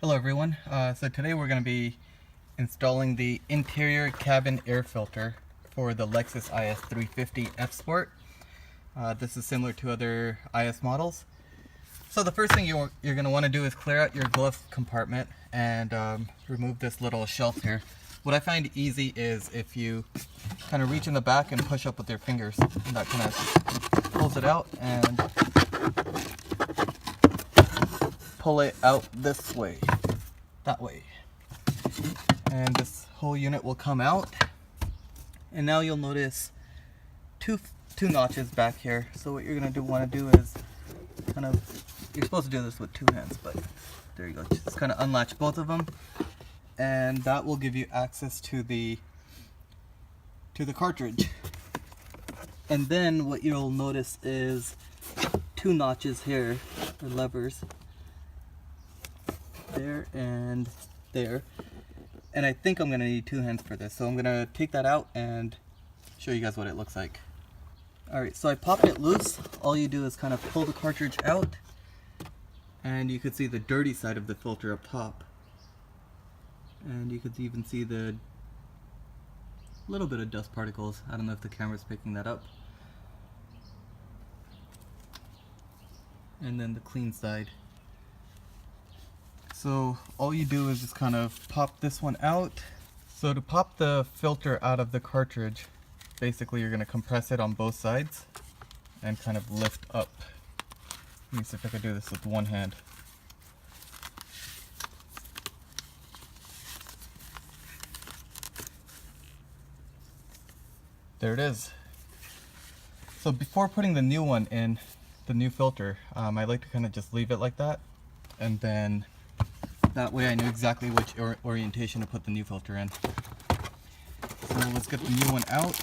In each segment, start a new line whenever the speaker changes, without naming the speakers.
Hello everyone, so today we're going to be installing the interior cabin air filter for the Lexus IS350 F Sport. This is similar to other IS models. So the first thing you're going to want to do is clear out your glove compartment and remove this little shelf here. What I find easy is if you kind of reach in the back and push up with your fingers. And that kind of pulls it out and pull it out this way, that way, and this whole unit will come out. And now you'll notice two notches back here. So what you're gonna want to do is kind of, you're supposed to do this with two hands, but there you go, just kind of unlatch both of them, and that will give you access to the cartridge. And then what you'll notice is two notches here, or levers, there and there, and I think I'm gonna need two hands for this, so I'm gonna take that out and show you guys what it looks like. Alright, so I popped it loose. All you do is kind of pull the cartridge out, and you could see the dirty side of the filter up top, and you could even see the little bit of dust particles. I don't know if the camera's picking that up. And then the clean side. So all you do is just kind of pop this one out. So to pop the filter out of the cartridge, basically you're going to compress it on both sides and kind of lift up. Let me see if I can do this with one hand. There it is. So before putting the new one in, the new filter, I like to kind of just leave it like that, and then that way I know exactly which orientation to put the new filter in. So let's get the new one out.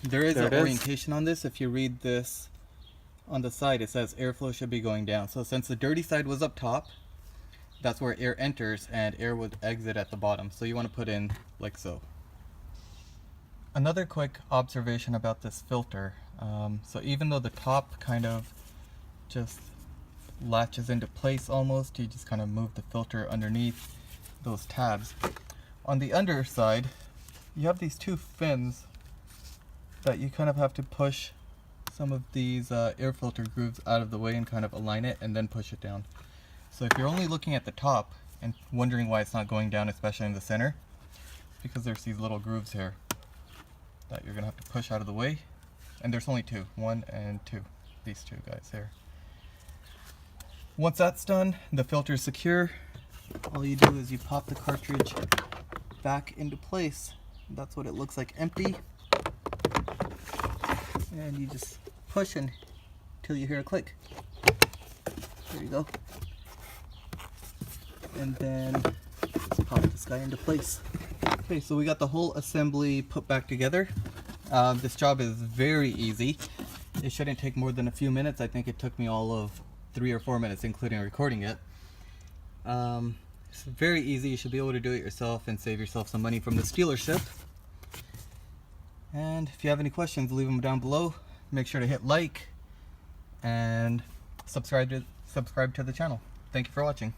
There is an orientation on this. If you read this on the side, it says airflow should be going down. So since the dirty side was up top, that's where air enters and air would exit at the bottom. So you want to put in like so. Another quick observation about this filter. So even though the top kind of just latches into place almost, you just kind of move the filter underneath those tabs. On the underside, you have these two fins that you kind of have to push some of these air filter grooves out of the way and kind of align it and then push it down. So if you're only looking at the top and wondering why it's not going down, especially in the center, because there's these little grooves here that you're gonna have to push out of the way. And there's only two, one and two, these two guys here. Once that's done, the filter is secure. All you do is you pop the cartridge back into place. That's what it looks like, empty. And you just push until you hear a click. There you go. And then just pop this guy into place. Okay, so we got the whole assembly put back together. This job is very easy. It shouldn't take more than a few minutes. I think it took me all of 3 or 4 minutes, including recording it. It's very easy. You should be able to do it yourself and save yourself some money from the dealership. And if you have any questions, leave them down below. Make sure to hit like and subscribe to the channel. Thank you for watching.